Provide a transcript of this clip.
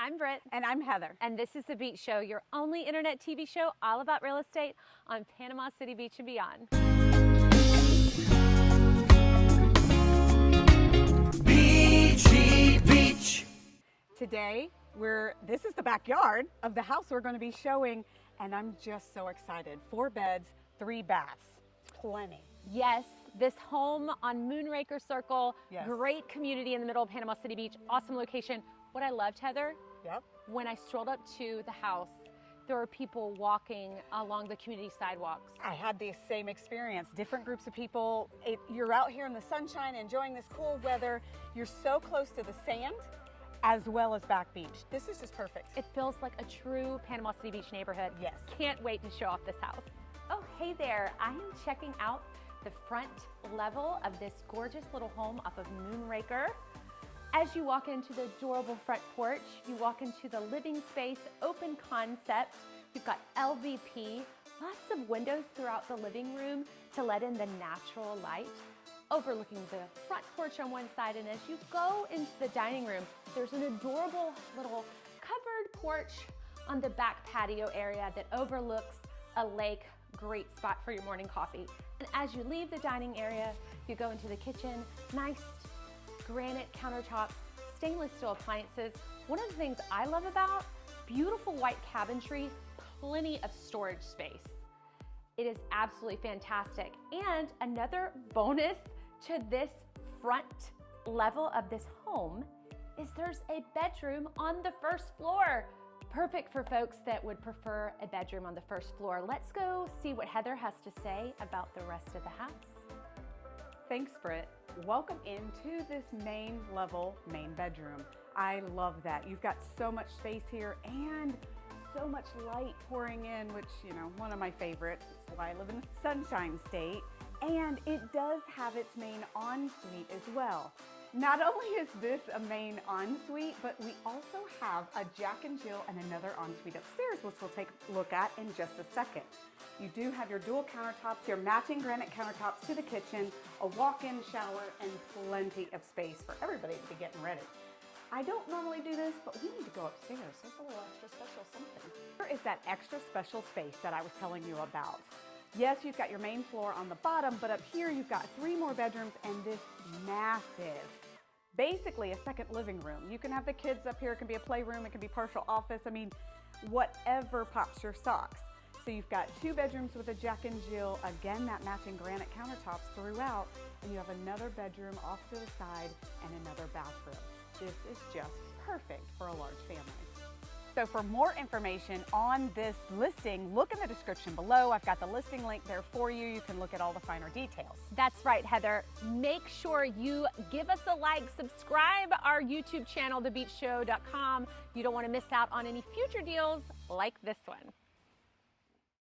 I'm Britt. And I'm Heather. And this is The Beach Show, your only internet TV show all about real estate on Panama City Beach and beyond. Beachy Beach. Today, this is the backyard of the house we're going to be showing, and I'm just so excited. 4 beds, 3 baths. Plenty. Yes, this home on Moonraker Circle, Yes. Great community in the middle of Panama City Beach, awesome location. What I loved, Heather, Yep. when I strolled up to the house, there were people walking along the community sidewalks. I had the same experience. Different groups of people. You're out here in the sunshine enjoying this cool weather. You're so close to the sand as well as back beach. This is just perfect. It feels like a true Panama City Beach neighborhood. Yes. Can't wait to show off this house. Oh, hey there. I am checking out the front level of this gorgeous little home off of Moonraker. As you walk into the adorable front porch, you walk into the living space, open concept. You've got LVP, lots of windows throughout the living room to let in the natural light, overlooking the front porch on one side. And as you go into the dining room, there's an adorable little covered porch on the back patio area that overlooks a lake. Great spot for your morning coffee. And as you leave the dining area, you go into the kitchen, nice granite countertops, stainless steel appliances. One of the things I love about beautiful white cabinetry, plenty of storage space. It is absolutely fantastic. And another bonus to this front level of this home is there's a bedroom on the first floor. Perfect for folks that would prefer a bedroom on the first floor. Let's go see what Heather has to say about the rest of the house. Thanks, Britt. Welcome into this main bedroom. I love that. You've got so much space here and so much light pouring in, which, you know, one of my favorites. It's why I live in the Sunshine State. And it does have its main ensuite as well. Not only is this a main ensuite, but we also have a Jack and Jill and another ensuite upstairs, which we'll take a look at in just a second. You do have your dual countertops, your matching granite countertops to the kitchen, a walk-in shower, and plenty of space for everybody to be getting ready. I don't normally do this, but we need to go upstairs. There's a little extra special something. Here is that extra special space that I was telling you about. Yes, you've got your main floor on the bottom, but up here you've got 3 more bedrooms and this massive, basically a second living room. You can have the kids up here. It can be a playroom. It can be partial office. I mean, whatever pops your socks. So you've got 2 bedrooms with a Jack and Jill. Again, that matching granite countertops throughout. And you have another bedroom off to the side and another bathroom. This is just perfect for a large family. So for more information on this listing, look in the description below. I've got the listing link there for you. You can look at all the finer details. That's right, Heather. Make sure you give us a like, subscribe our YouTube channel, thebeachshow.com. You don't want to miss out on any future deals like this one.